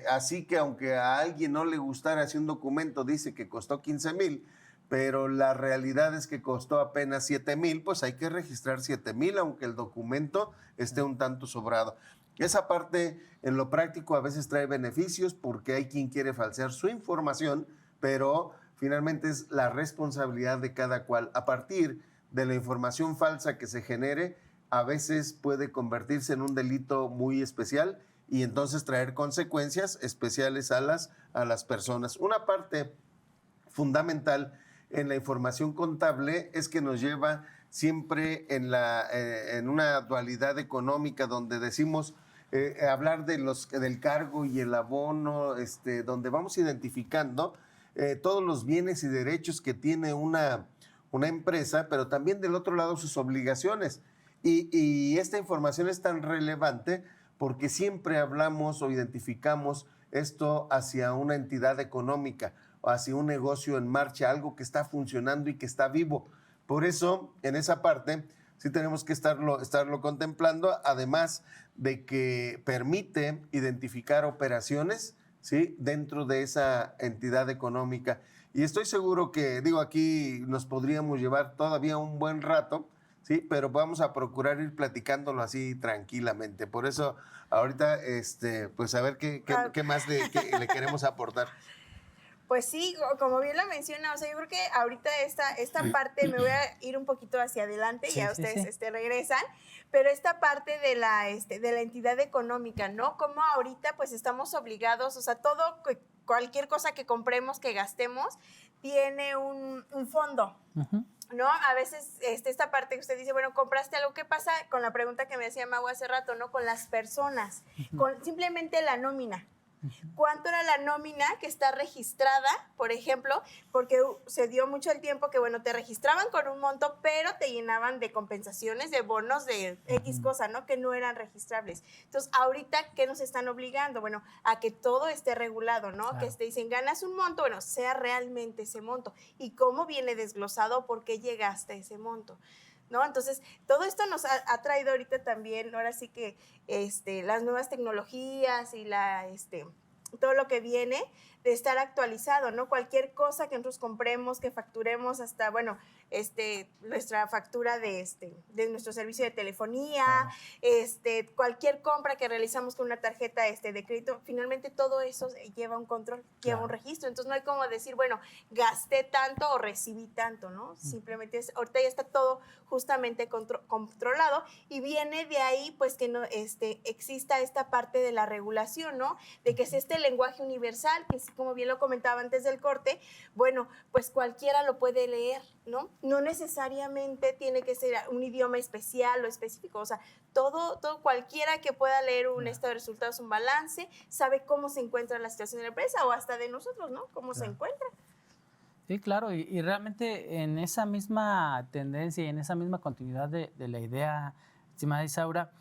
así que aunque a alguien no le gustara, si un documento dice que costó 15,000, pero la realidad es que costó apenas 7,000, pues hay que registrar 7,000, aunque el documento esté un tanto sobrado. Esa parte en lo práctico a veces trae beneficios porque hay quien quiere falsear su información, pero finalmente es la responsabilidad de cada cual. A partir de la información falsa que se genere, a veces puede convertirse en un delito muy especial y entonces traer consecuencias especiales a las personas. Una parte fundamental en la información contable es que nos lleva siempre en una dualidad económica donde decimos hablar del cargo y el abono, donde vamos identificando todos los bienes y derechos que tiene una empresa, pero también del otro lado sus obligaciones. Y esta información es tan relevante porque siempre hablamos o identificamos esto hacia una entidad económica o hacia un negocio en marcha, algo que está funcionando y que está vivo. Por eso, en esa parte, sí tenemos que estarlo contemplando, además de que permite identificar operaciones, ¿sí?, dentro de esa entidad económica. Y estoy seguro que, aquí nos podríamos llevar todavía un buen rato, sí, pero vamos a procurar ir platicándolo así tranquilamente. Por eso, ahorita, pues a ver qué más le queremos aportar. Pues sí, como bien lo menciona, o sea, yo creo que ahorita esta parte me voy a ir un poquito hacia adelante, Sí, ya sí, ustedes sí. regresan, pero esta parte de la entidad económica, ¿no? Como ahorita pues estamos obligados, o sea, cualquier cosa que compremos, que gastemos, tiene un fondo. Ujú. ¿No? A veces esta parte que usted dice, bueno, compraste algo, ¿qué pasa con la pregunta que me hacía Mau hace rato, ¿no? Con las personas, con simplemente la nómina. ¿Cuánto era la nómina que está registrada, por ejemplo? Porque se dio mucho el tiempo que, bueno, te registraban con un monto, pero te llenaban de compensaciones, de bonos de X cosa, ¿no? Que no eran registrables. Entonces, ahorita, ¿qué nos están obligando? Bueno, a que todo esté regulado, ¿no? Claro. Que te dicen, ganas un monto, bueno, sea realmente ese monto. ¿Y cómo viene desglosado? ¿Por qué llegaste a ese monto? ¿No? Entonces, todo esto nos ha traído ahorita también, ahora sí que las nuevas tecnologías y todo lo que viene de estar actualizado, ¿no? Cualquier cosa que nosotros compremos, que facturemos, hasta, bueno, nuestra factura de nuestro servicio de telefonía, cualquier compra que realizamos con una tarjeta de crédito, finalmente todo eso lleva un control, lleva un registro. Entonces, no hay como decir, bueno, gasté tanto o recibí tanto, ¿no? Simplemente ahorita ya está todo justamente controlado y viene de ahí, pues, que no exista esta parte de la regulación, ¿no? De que es este lenguaje universal, que como bien lo comentaba antes del corte, bueno, pues cualquiera lo puede leer, ¿no? No necesariamente tiene que ser un idioma especial o específico, o sea, todo cualquiera que pueda leer un estado de resultados, un balance, sabe cómo se encuentra la situación de la empresa o hasta de nosotros, ¿no? Cómo se encuentra. Sí, claro, y realmente en esa misma tendencia y en esa misma continuidad de la idea, estimada Isaura,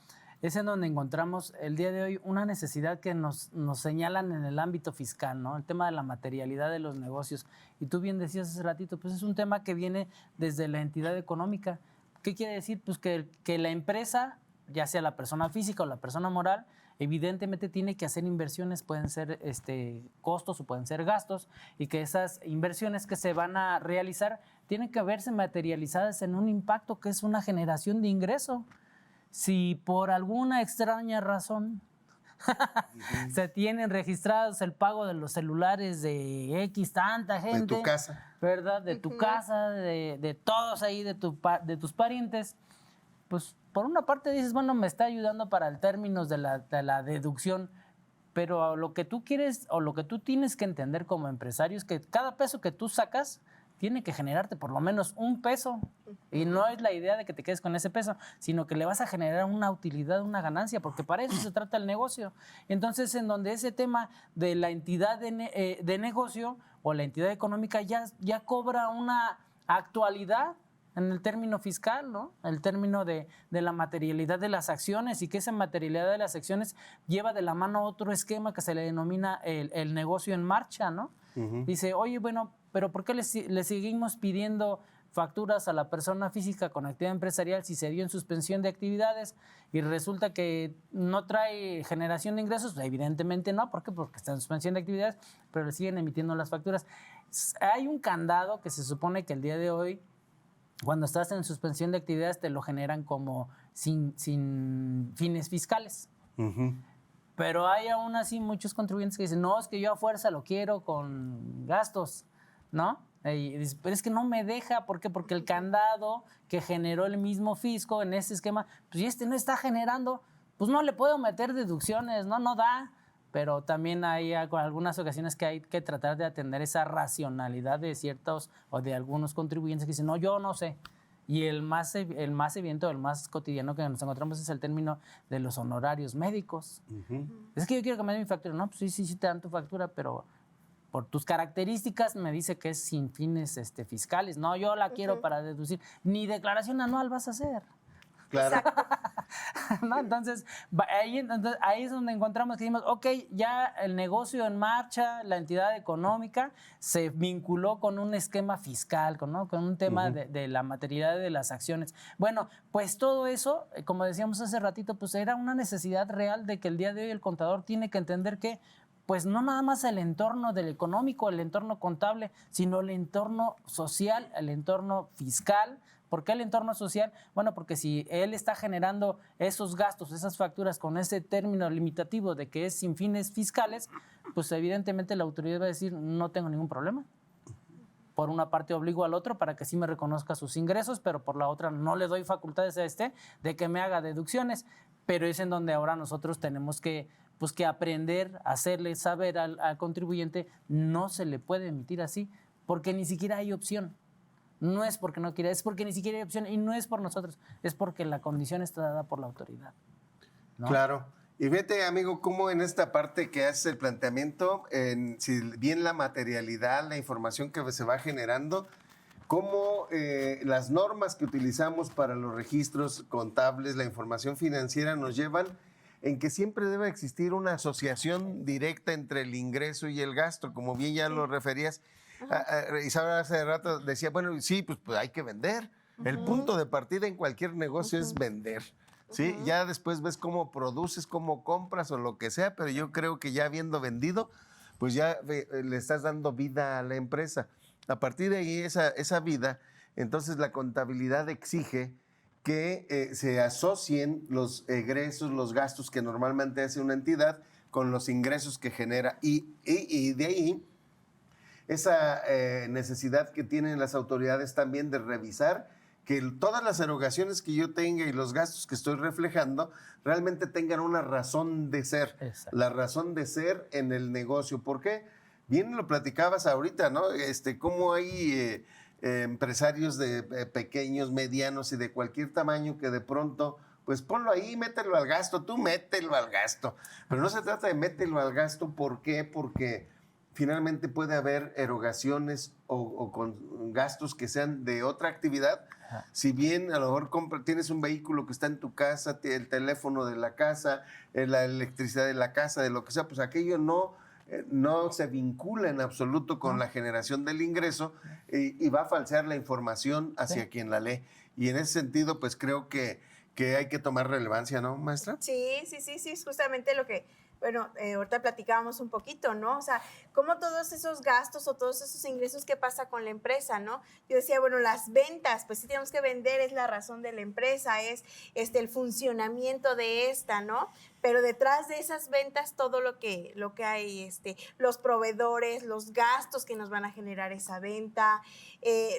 es en donde encontramos el día de hoy una necesidad que nos señalan en el ámbito fiscal, ¿no? El tema de la materialidad de los negocios. Y tú bien decías hace ratito, pues es un tema que viene desde la entidad económica. ¿Qué quiere decir? Pues que la empresa, ya sea la persona física o la persona moral, evidentemente tiene que hacer inversiones, pueden ser costos o pueden ser gastos, y que esas inversiones que se van a realizar tienen que verse materializadas en un impacto que es una generación de ingreso. Si por alguna extraña razón se tienen registrados el pago de los celulares de X tanta gente. De tu casa. ¿Verdad? De tu casa, de todos ahí, de tus parientes. Pues por una parte dices, bueno, me está ayudando para el términos de la deducción, pero lo que tú quieres o lo que tú tienes que entender como empresario es que cada peso que tú sacas tiene que generarte por lo menos un peso. Y no es la idea de que te quedes con ese peso, sino que le vas a generar una utilidad, una ganancia, porque para eso se trata el negocio. Entonces, en donde ese tema de la entidad de negocio o la entidad económica ya cobra una actualidad en el término fiscal, ¿no? El término de la materialidad de las acciones, y que esa materialidad de las acciones lleva de la mano otro esquema que se le denomina el negocio en marcha, ¿no? Dice, oye, bueno, pero ¿por qué le seguimos pidiendo facturas a la persona física con actividad empresarial si se dio en suspensión de actividades y resulta que no trae generación de ingresos? Evidentemente no. ¿Por qué? Porque está en suspensión de actividades, pero le siguen emitiendo las facturas. Hay un candado que se supone que el día de hoy, cuando estás en suspensión de actividades, te lo generan como sin fines fiscales. Pero hay aún así muchos contribuyentes que dicen, no, es que yo a fuerza lo quiero con gastos, ¿no? Y dice, pero es que no me deja. ¿Por qué? Porque el candado que generó el mismo fisco en ese esquema, pues si no está generando, pues no le puedo meter deducciones, no da. Pero también hay algunas ocasiones que hay que tratar de atender esa racionalidad de ciertos o de algunos contribuyentes que dicen, no, yo no sé. Y el más evidente o el más cotidiano que nos encontramos es el término de los honorarios médicos. Es que yo quiero que me den mi factura. No, pues sí te dan tu factura, pero por tus características me dice que es sin fines fiscales. No, yo la quiero para deducir. Ni declaración anual vas a hacer. Claro. ¿No? Entonces, ahí es donde encontramos que decimos, ok, ya el negocio en marcha, la entidad económica se vinculó con un esquema fiscal, con un tema de la materialidad de las acciones. Bueno, pues todo eso, como decíamos hace ratito, pues era una necesidad real de que el día de hoy el contador tiene que entender que pues no nada más el entorno del económico, el entorno contable, sino el entorno social, el entorno fiscal. ¿Por qué el entorno social? Bueno, porque si él está generando esos gastos, esas facturas con ese término limitativo de que es sin fines fiscales, pues evidentemente la autoridad va a decir, no tengo ningún problema. Por una parte obligo al otro para que sí me reconozca sus ingresos, pero por la otra no le doy facultades a de que me haga deducciones. Pero es en donde ahora nosotros tenemos que, pues, que aprender a hacerle saber al contribuyente, no se le puede emitir así, porque ni siquiera hay opción. No es porque no quiera, es porque ni siquiera hay opción, y no es por nosotros, es porque la condición está dada por la autoridad, ¿no? Claro. Y vete, amigo, cómo en esta parte que hace el planteamiento, si bien la materialidad, la información que se va generando, cómo las normas que utilizamos para los registros contables, la información financiera, nos llevan en que siempre debe existir una asociación directa entre el ingreso y el gasto, como bien ya lo referías. Isabel hace rato decía, bueno, sí, pues hay que vender. El punto de partida en cualquier negocio es vender. ¿Sí? Ya después ves cómo produces, cómo compras o lo que sea, pero yo creo que ya habiendo vendido, pues ya le estás dando vida a la empresa. A partir de ahí, esa vida, entonces la contabilidad exige que se asocien los egresos, los gastos que normalmente hace una entidad con los ingresos que genera. Y de ahí, esa necesidad que tienen las autoridades también de revisar que todas las erogaciones que yo tenga y los gastos que estoy reflejando realmente tengan una razón de ser. Exacto. La razón de ser en el negocio. ¿Por qué? Bien lo platicabas ahorita, ¿no? Cómo hay empresarios de pequeños, medianos y de cualquier tamaño que de pronto, pues ponlo ahí, mételo al gasto, tú mételo al gasto. Pero no se trata de mételo al gasto, ¿por qué? Porque finalmente puede haber erogaciones o con gastos que sean de otra actividad. Ajá. Si bien a lo mejor tienes un vehículo que está en tu casa, el teléfono de la casa, la electricidad de la casa, de lo que sea, pues aquello no se vincula en absoluto con la generación del ingreso y va a falsear la información hacia quien la lee. Y en ese sentido, pues creo que hay que tomar relevancia, ¿no, maestra? Sí, es justamente lo que, bueno, ahorita platicábamos un poquito, ¿no? O sea, cómo todos esos gastos o todos esos ingresos, ¿qué pasa con la empresa, no? Yo decía, bueno, las ventas, pues sí tenemos que vender, es la razón de la empresa, es el funcionamiento de esta, ¿no? Pero detrás de esas ventas, todo lo que hay, los proveedores, los gastos que nos van a generar esa venta,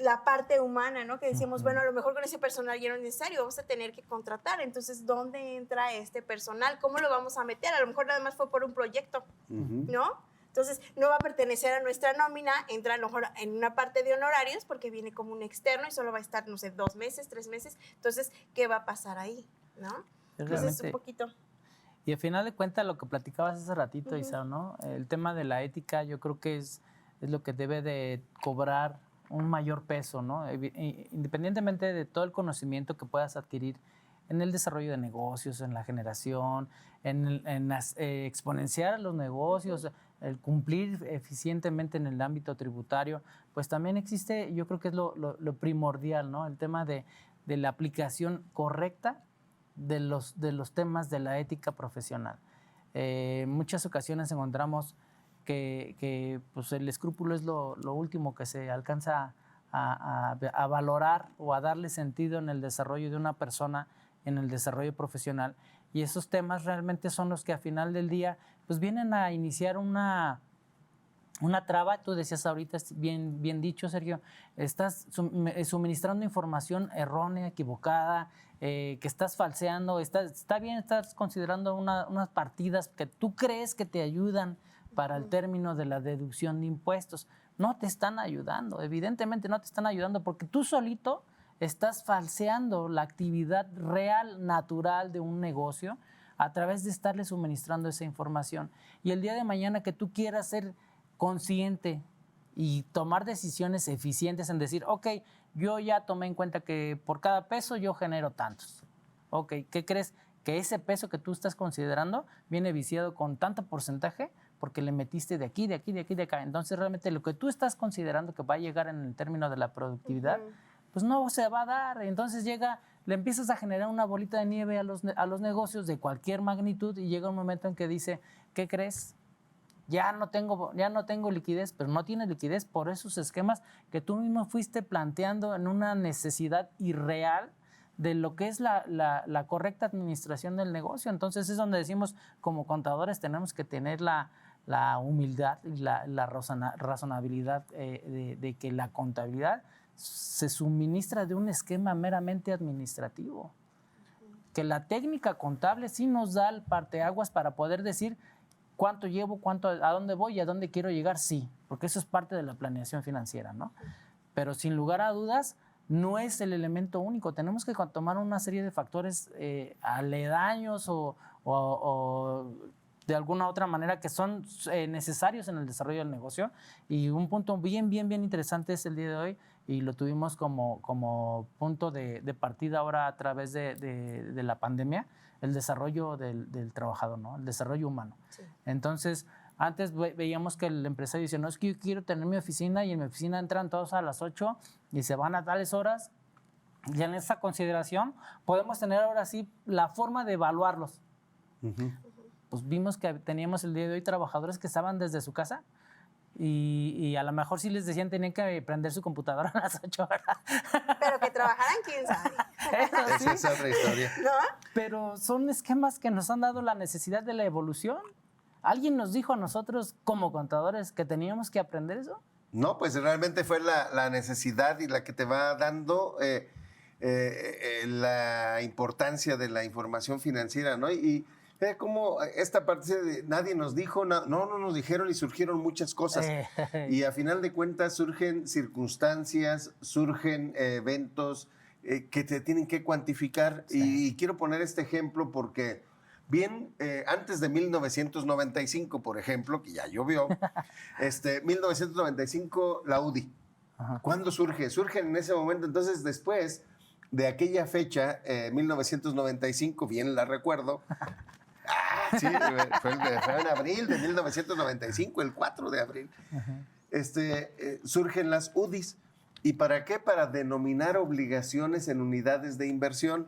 la parte humana, ¿no? Que decíamos, bueno, a lo mejor con ese personal ya no es necesario, vamos a tener que contratar. Entonces, ¿dónde entra este personal? ¿Cómo lo vamos a meter? A lo mejor nada más fue por un proyecto, ¿no? Entonces, no va a pertenecer a nuestra nómina, entra a lo mejor en una parte de honorarios porque viene como un externo y solo va a estar, no sé, 2 meses, 3 meses. Entonces, ¿qué va a pasar ahí, no? Entonces, un poquito. Y al final de cuentas, lo que platicabas hace ratito, Isa, ¿no? El tema de la ética yo creo que es lo que debe de cobrar un mayor peso, ¿no? Independientemente de todo el conocimiento que puedas adquirir en el desarrollo de negocios, en la generación, en exponenciar los negocios, el cumplir eficientemente en el ámbito tributario, pues también existe, yo creo que es lo primordial, ¿no? El tema de la aplicación correcta de los temas de la ética profesional. En muchas ocasiones encontramos que pues el escrúpulo es lo último que se alcanza a valorar o a darle sentido en el desarrollo de una persona, en el desarrollo profesional. Y esos temas realmente son los que a final del día pues vienen a iniciar una traba. Tú decías ahorita, bien dicho, Sergio, estás suministrando información errónea, equivocada, que estás falseando, está bien, estás considerando unas partidas que tú crees que te ayudan para el término de la deducción de impuestos. No te están ayudando, evidentemente no te están ayudando porque tú solito estás falseando la actividad real, natural de un negocio a través de estarle suministrando esa información. Y el día de mañana que tú quieras ser consciente y tomar decisiones eficientes en decir, ok, yo ya tomé en cuenta que por cada peso yo genero tantos. Ok, ¿qué crees? Que ese peso que tú estás considerando viene viciado con tanto porcentaje porque le metiste de aquí, de aquí, de aquí, de acá. Entonces realmente lo que tú estás considerando que va a llegar en el término de la productividad, pues no se va a dar. Entonces le empiezas a generar una bolita de nieve a los negocios de cualquier magnitud y llega un momento en que dice, ¿qué crees? Ya no tengo liquidez, pero no tienes liquidez por esos esquemas que tú mismo fuiste planteando en una necesidad irreal de lo que es la correcta administración del negocio. Entonces es donde decimos, como contadores tenemos que tener la la humildad y la razonabilidad de que la contabilidad se suministra de un esquema meramente administrativo. Que la técnica contable sí nos da el parteaguas para poder decir cuánto llevo, a dónde voy y a dónde quiero llegar, sí, porque eso es parte de la planeación financiera, ¿no? Pero sin lugar a dudas, no es el elemento único. Tenemos que tomar una serie de factores aledaños o de alguna otra manera que son necesarios en el desarrollo del negocio. Y un punto bien interesante es el día de hoy, y lo tuvimos como punto de partida ahora a través de la pandemia, el desarrollo del trabajador, ¿no? El desarrollo humano. Sí. Entonces, antes veíamos que el empresario dice, no, es que yo quiero tener mi oficina y en mi oficina entran todos a las 8 y se van a tales horas. Y en esa consideración podemos tener ahora sí la forma de evaluarlos. Pues vimos que teníamos el día de hoy trabajadores que estaban desde su casa y a lo mejor sí les decían tenían que prender su computadora a las 8 horas. Pero que trabajaran, quién sabe. Esa es otra historia. ¿No? Pero son esquemas que nos han dado la necesidad de la evolución. ¿Alguien nos dijo a nosotros como contadores que teníamos que aprender eso? No, pues realmente fue la necesidad y la que te va dando la importancia de la información financiera, ¿no? Y como esta parte de nadie nos dijo, no nos dijeron y surgieron muchas cosas. Y a final de cuentas surgen circunstancias, surgen eventos que te tienen que cuantificar. Sí. Y quiero poner este ejemplo porque bien antes de 1995, por ejemplo, que ya llovió, 1995 la UDI. Ajá. ¿Cuándo surge? Surge en ese momento. Entonces, después de aquella fecha, 1995, bien la recuerdo. Sí, fue en abril de 1995, el 4 de abril. Surgen las UDIs. ¿Y para qué? Para denominar obligaciones en unidades de inversión.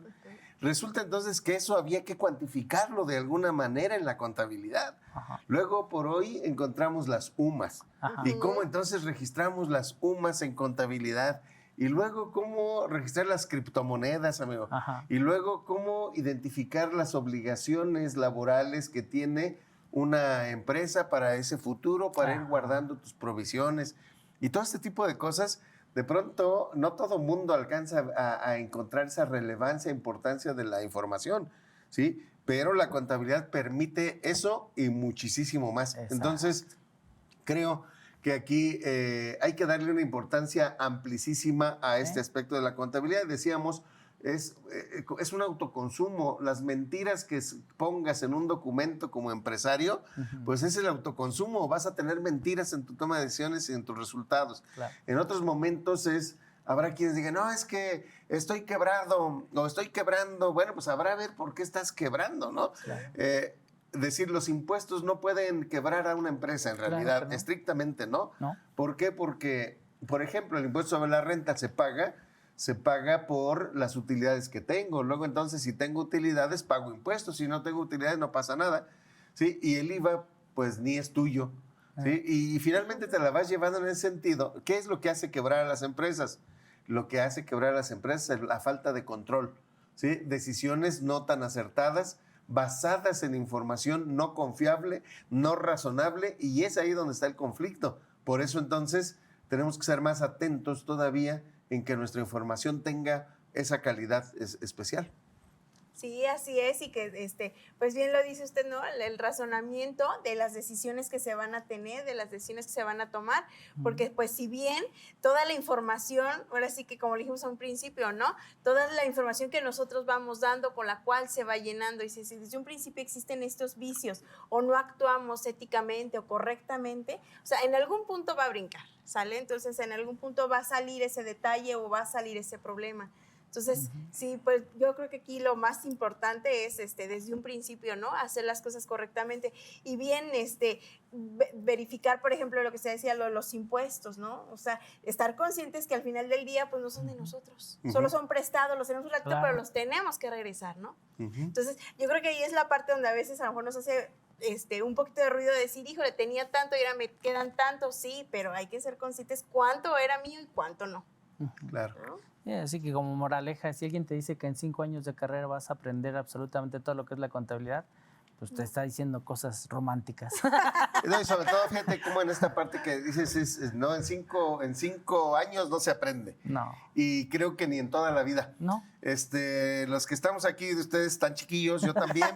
Resulta entonces que eso había que cuantificarlo de alguna manera en la contabilidad. Ajá. Luego, por hoy, encontramos las UMAS. Ajá. ¿Y cómo entonces registramos las UMAS en contabilidad? Y luego, ¿cómo registrar las criptomonedas, amigo? Ajá. Y luego, ¿cómo identificar las obligaciones laborales que tiene una empresa para ese futuro, para ir guardando tus provisiones? Y todo este tipo de cosas, de pronto, no todo mundo alcanza a encontrar esa relevancia e importancia de la información, ¿sí? Pero la contabilidad permite eso y muchísimo más. Exacto. Entonces, creo que aquí hay que darle una importancia amplísima a este aspecto de la contabilidad. Decíamos, es un autoconsumo. Las mentiras que pongas en un documento como empresario, pues es el autoconsumo. Vas a tener mentiras en tu toma de decisiones y en tus resultados. Claro. En otros momentos habrá quienes digan, no, es que estoy quebrado o estoy quebrando. Bueno, pues habrá a ver por qué estás quebrando, ¿no? Claro. Decir, los impuestos no pueden quebrar a una empresa, en realidad, claro, no. Estrictamente no. ¿Por qué? Porque, por ejemplo, el impuesto sobre la renta se paga por las utilidades que tengo. Luego, entonces, si tengo utilidades, pago impuestos. Si no tengo utilidades, no pasa nada. ¿Sí? Y el IVA, pues, ni es tuyo. ¿Sí? Y finalmente te la vas llevando en ese sentido. ¿Qué es lo que hace quebrar a las empresas? Lo que hace quebrar a las empresas es la falta de control. ¿Sí? Decisiones no tan acertadas, basadas en información no confiable, no razonable, y es ahí donde está el conflicto. Por eso, entonces, tenemos que ser más atentos todavía en que nuestra información tenga esa calidad especial. Sí, así es, y que, pues bien lo dice usted, ¿no? El razonamiento de las decisiones que se van a tener, de las decisiones que se van a tomar, porque pues si bien toda la información, ahora sí que como le dijimos a un principio, ¿no? Toda la información que nosotros vamos dando, con la cual se va llenando, y si desde un principio existen estos vicios, o no actuamos éticamente o correctamente, o sea, en algún punto va a brincar, ¿sale? Entonces, en algún punto va a salir ese detalle o va a salir ese problema. Entonces, sí, pues yo creo que aquí lo más importante es desde un principio, ¿no? Hacer las cosas correctamente y bien verificar, por ejemplo, lo que se decía, los impuestos, ¿no? O sea, estar conscientes que al final del día, pues no son de nosotros. Solo son prestados, los tenemos un ratito, claro, pero los tenemos que regresar, ¿no? Entonces, yo creo que ahí es la parte donde a veces a lo mejor nos hace un poquito de ruido de decir, híjole, tenía tanto y ahora me quedan tanto, sí, pero hay que ser conscientes cuánto era mío y cuánto no. Claro. ¿No? Así que como moraleja, si alguien te dice que en 5 años de carrera vas a aprender absolutamente todo lo que es la contabilidad, pues te está diciendo cosas románticas. No, y sobre todo, fíjate cómo en esta parte que dices, no, en 5 años no se aprende. No. Y creo que ni en toda la vida. No. Los que estamos aquí, ustedes están chiquillos, yo también,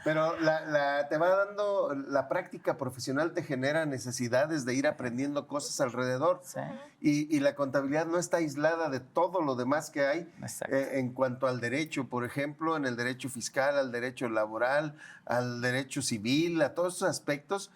pero te va dando, la práctica profesional te genera necesidades de ir aprendiendo cosas alrededor. Sí. Y la contabilidad no está aislada de todo lo demás que hay. Exacto. En cuanto al derecho, por ejemplo, en el derecho fiscal, al derecho laboral, al derecho civil, a todos esos aspectos.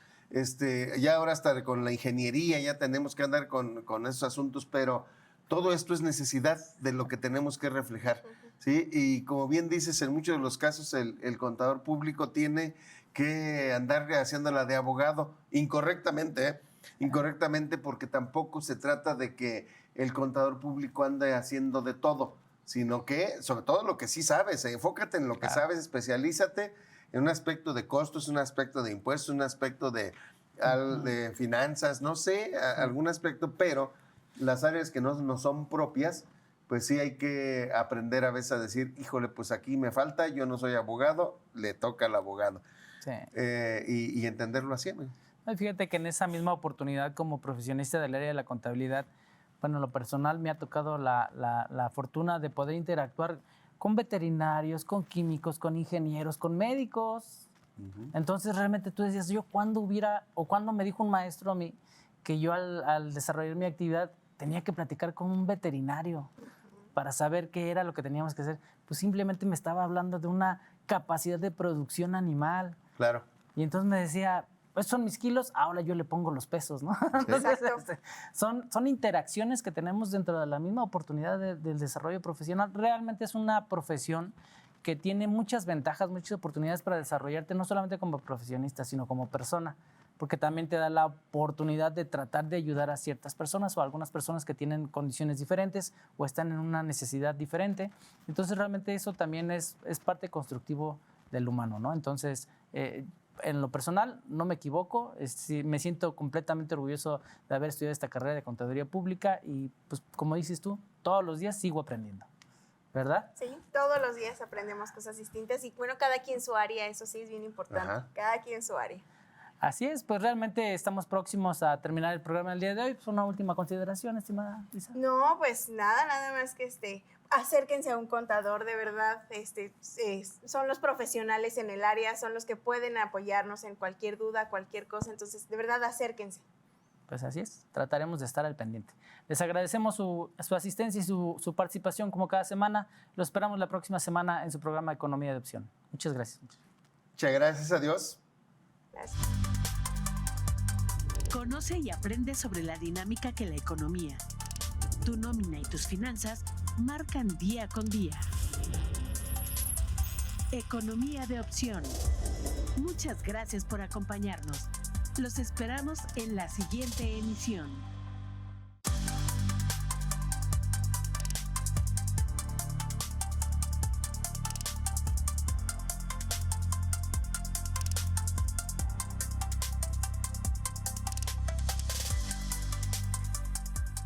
Ya ahora hasta con la ingeniería ya tenemos que andar con esos asuntos, pero todo esto es necesidad de lo que tenemos que reflejar, ¿sí? Y como bien dices, en muchos de los casos el contador público tiene que andar haciéndola de abogado incorrectamente, ¿eh? Incorrectamente, porque tampoco se trata de que el contador público ande haciendo de todo, sino que, sobre todo lo que sí sabes, enfócate en lo que sabes, especialízate en un aspecto de costos, un aspecto de impuestos, un aspecto de finanzas, no sé, algún aspecto, pero las áreas que no son propias, pues sí hay que aprender a veces a decir, híjole, pues aquí me falta, yo no soy abogado, le toca al abogado. Sí. Y entenderlo así, ¿no? Fíjate que en esa misma oportunidad como profesionista del área de la contabilidad, bueno, en lo personal me ha tocado la fortuna de poder interactuar con veterinarios, con químicos, con ingenieros, con médicos. Entonces realmente tú decías, yo cuándo me dijo un maestro a mí que yo al desarrollar mi actividad tenía que platicar con un veterinario para saber qué era lo que teníamos que hacer. Pues simplemente me estaba hablando de una capacidad de producción animal. Claro. Y entonces me decía, pues son mis kilos, ahora yo le pongo los pesos, ¿no? Entonces, son interacciones que tenemos dentro de la misma oportunidad del desarrollo profesional. Realmente es una profesión que tiene muchas ventajas, muchas oportunidades para desarrollarte, no solamente como profesionista, sino como persona, porque también te da la oportunidad de tratar de ayudar a ciertas personas o a algunas personas que tienen condiciones diferentes o están en una necesidad diferente. Entonces, realmente eso también es parte constructivo del humano, ¿no? Entonces, en lo personal, no me equivoco, me siento completamente orgulloso de haber estudiado esta carrera de contaduría pública y, pues, como dices tú, todos los días sigo aprendiendo, ¿verdad? Sí, todos los días aprendemos cosas distintas y, bueno, cada quien su área, eso sí es bien importante, Ajá. cada quien su área. Así es, pues realmente estamos próximos a terminar el programa del día de hoy. Pues una última consideración, estimada Lisa. No, pues nada más que acérquense a un contador, de verdad, son los profesionales en el área, son los que pueden apoyarnos en cualquier duda, cualquier cosa, entonces, de verdad, acérquense. Pues así es, trataremos de estar al pendiente. Les agradecemos su asistencia y su participación como cada semana. Lo esperamos la próxima semana en su programa Economía de Opción. Muchas gracias. Muchas gracias a Dios. Gracias. Conoce y aprende sobre la dinámica que la economía, tu nómina y tus finanzas marcan día con día. Economía de Opción. Muchas gracias por acompañarnos. Los esperamos en la siguiente emisión.